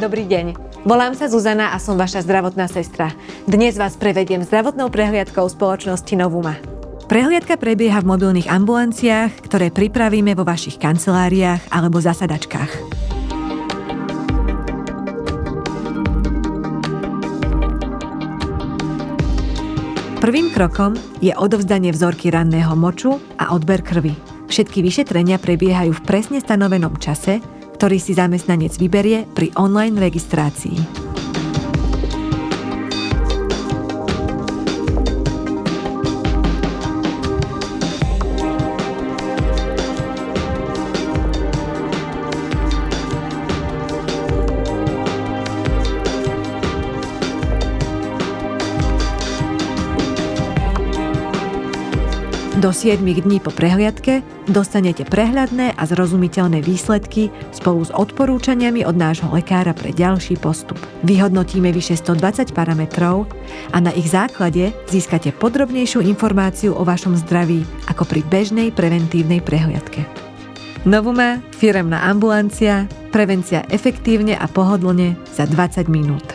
Dobrý deň. Volám sa Zuzana a som vaša zdravotná sestra. Dnes vás prevediem zdravotnou prehliadkou spoločnosti Novuma. Prehliadka prebieha v mobilných ambulanciách, ktoré pripravíme vo vašich kanceláriách alebo zasadačkách. Prvým krokom je odovzdanie vzorky ranného moču a odber krvi. Všetky vyšetrenia prebiehajú v presne stanovenom čase, ktorý si zamestnanec vyberie pri online registrácii. Do 7 dní po prehliadke dostanete prehľadné a zrozumiteľné výsledky spolu s odporúčaniami od nášho lekára pre ďalší postup. Vyhodnotíme vyše 120 parametrov a na ich základe získate podrobnejšiu informáciu o vašom zdraví ako pri bežnej preventívnej prehliadke. Novuma, firemná ambulancia, prevencia efektívne a pohodlne za 20 minút.